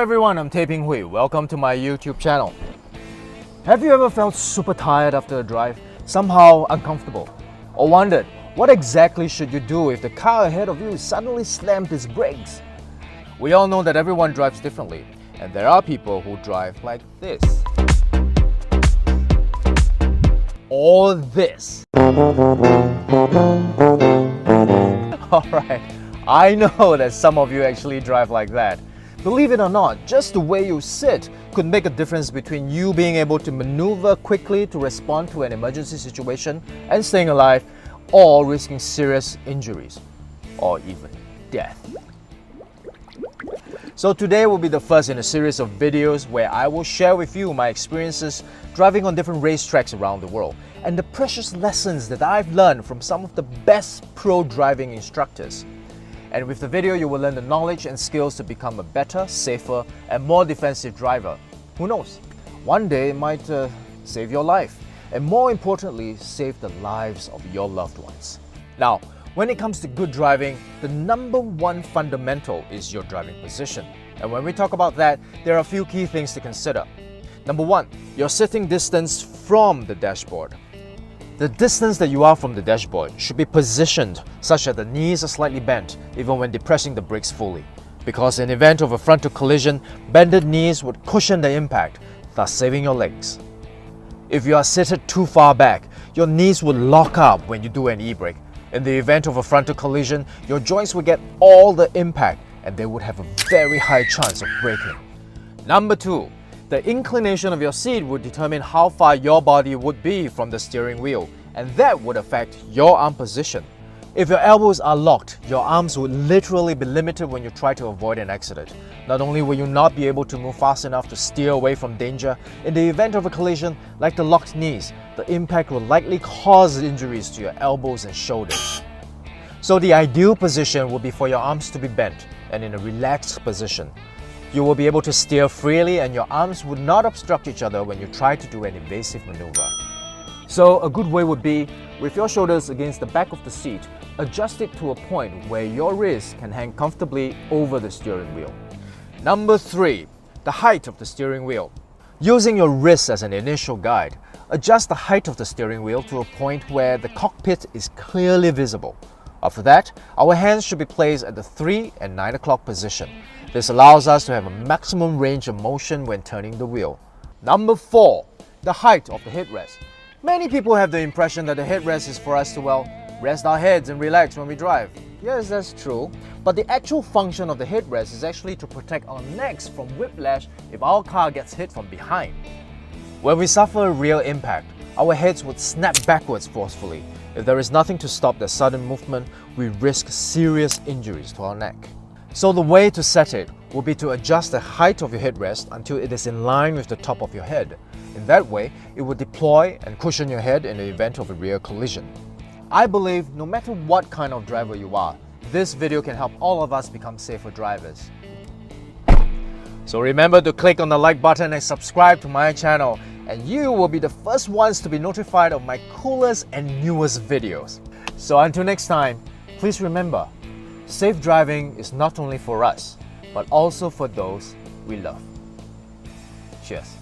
everyone, I'm Taping Hui. Welcome to my YouTube channel. Have you ever felt super tired after a drive? Somehow uncomfortable? Or wondered, what exactly should you do if the car ahead of you suddenly slammed its brakes? We all know that everyone drives differently, and there are people who drive like this. Or this. Alright, I know that some of you actually drive like that. Believe it or not, just the way you sit could make a difference between you being able to maneuver quickly to respond to an emergency situation and staying alive, or risking serious injuries, or even death. So today will be the first in a series of videos where I will share with you my experiences driving on different racetracks around the world and the precious lessons that I've learned from some of the best pro driving instructors. And with the video, you will learn the knowledge and skills to become a better, safer, and more defensive driver. Who knows? One day it might save your life, and more importantly, save the lives of your loved ones. Now, when it comes to good driving, the number one fundamental is your driving position. And when we talk about that, there are a few key things to consider. Number one, your sitting distance from the dashboard. The distance that you are from the dashboard should be positioned such that the knees are slightly bent even when depressing the brakes fully, because in event of a frontal collision, bended knees would cushion the impact, thus saving your legs. If you are seated too far back, your knees would lock up when you do an e-brake. In the event of a frontal collision, your joints would get all the impact and they would have a very high chance of breaking. Number two, the inclination of your seat would determine how far your body would be from the steering wheel, and that would affect your arm position. If your elbows are locked, your arms would literally be limited when you try to avoid an accident. Not only will you not be able to move fast enough to steer away from danger, in the event of a collision, like the locked knees, the impact will likely cause injuries to your elbows and shoulders. So the ideal position would be for your arms to be bent and in a relaxed position. You will be able to steer freely and your arms would not obstruct each other when you try to do an evasive maneuver. So a good way would be, with your shoulders against the back of the seat, adjust it to a point where your wrists can hang comfortably over the steering wheel. Number three, the height of the steering wheel. Using your wrists as an initial guide, adjust the height of the steering wheel to a point where the cockpit is clearly visible. After that, our hands should be placed at the 3 and 9 o'clock position. This allows us to have a maximum range of motion when turning the wheel. Number 4. The height of the headrest. Many people have the impression that the headrest is for us to, rest our heads and relax when we drive. Yes, that's true. But the actual function of the headrest is actually to protect our necks from whiplash if our car gets hit from behind. When we suffer a real impact, our heads would snap backwards forcefully. If there is nothing to stop the sudden movement, we risk serious injuries to our neck. So the way to set it will be to adjust the height of your headrest until it is in line with the top of your head. In that way, it will deploy and cushion your head in the event of a rear collision. I believe no matter what kind of driver you are, this video can help all of us become safer drivers. So remember to click on the like button and subscribe to my channel, and you will be the first ones to be notified of my coolest and newest videos. So until next time, please remember, safe driving is not only for us, but also for those we love. Cheers.